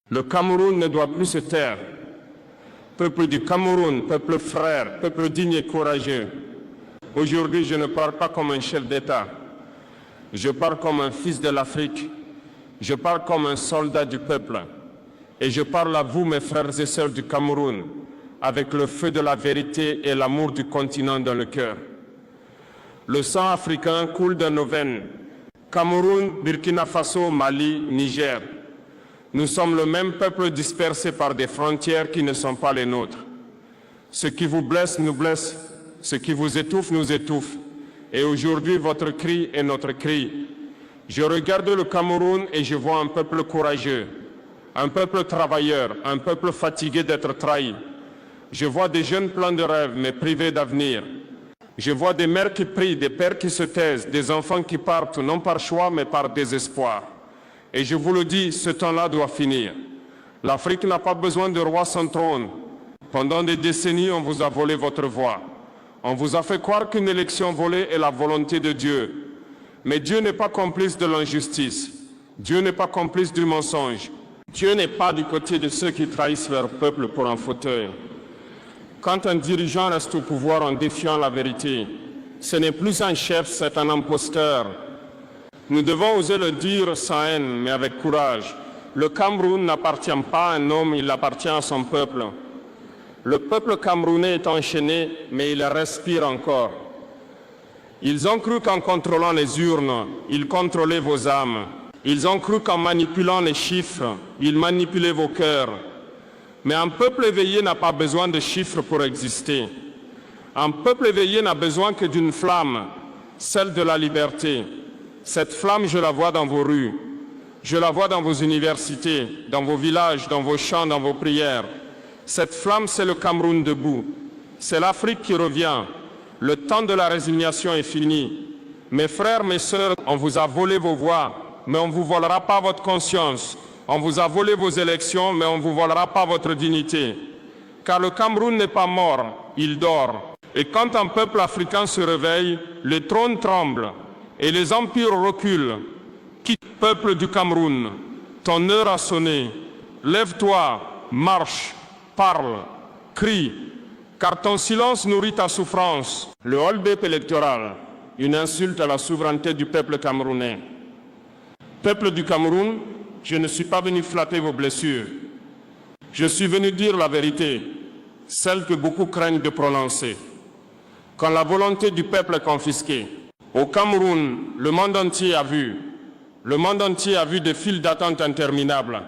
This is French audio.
Le Cameroun ne doit plus se taire. Peuple du Cameroun, peuple frère, peuple digne et courageux. Aujourd'hui, je ne parle pas comme un chef d'État. Je parle comme un fils de l'Afrique. Je parle comme un soldat du peuple. Et je parle à vous, mes frères et sœurs du Cameroun, avec le feu de la vérité et l'amour du continent dans le cœur. Le sang africain coule dans nos veines. Cameroun, Burkina Faso, Mali, Niger. Nous sommes le même peuple dispersé par des frontières qui ne sont pas les nôtres. Ce qui vous blesse nous blesse, ce qui vous étouffe nous étouffe. Et aujourd'hui, votre cri est notre cri. Je regarde le Cameroun et je vois un peuple courageux, un peuple travailleur, un peuple fatigué d'être trahi. Je vois des jeunes pleins de rêves mais privés d'avenir. Je vois des mères qui prient, des pères qui se taisent, des enfants qui partent, non par choix mais par désespoir. Et je vous le dis, ce temps-là doit finir. L'Afrique n'a pas besoin de roi sans trône. Pendant des décennies, on vous a volé votre voix. On vous a fait croire qu'une élection volée est la volonté de Dieu. Mais Dieu n'est pas complice de l'injustice. Dieu n'est pas complice du mensonge. Dieu n'est pas du côté de ceux qui trahissent leur peuple pour un fauteuil. Quand un dirigeant reste au pouvoir en défiant la vérité, ce n'est plus un chef, c'est un imposteur. Nous devons oser le dire sans haine, mais avec courage. Le Cameroun n'appartient pas à un homme, il appartient à son peuple. Le peuple camerounais est enchaîné, mais il respire encore. Ils ont cru qu'en contrôlant les urnes, ils contrôlaient vos âmes. Ils ont cru qu'en manipulant les chiffres, ils manipulaient vos cœurs. Mais un peuple éveillé n'a pas besoin de chiffres pour exister. Un peuple éveillé n'a besoin que d'une flamme, celle de la liberté. Cette flamme, je la vois dans vos rues. Je la vois dans vos universités, dans vos villages, dans vos chants, dans vos prières. Cette flamme, c'est le Cameroun debout. C'est l'Afrique qui revient. Le temps de la résignation est fini. Mes frères, mes sœurs, on vous a volé vos voix, mais on ne vous volera pas votre conscience. On vous a volé vos élections, mais on ne vous volera pas votre dignité. Car le Cameroun n'est pas mort, il dort. Et quand un peuple africain se réveille, le trône tremble et les empires reculent. Quitte, peuple du Cameroun, ton heure a sonné. Lève-toi, marche, parle, crie, car ton silence nourrit ta souffrance. Le hold-up électoral, une insulte à la souveraineté du peuple camerounais. Peuple du Cameroun, je ne suis pas venu flatter vos blessures. Je suis venu dire la vérité, celle que beaucoup craignent de prononcer. Quand la volonté du peuple est confisquée, au Cameroun, le monde entier a vu des files d'attente interminables.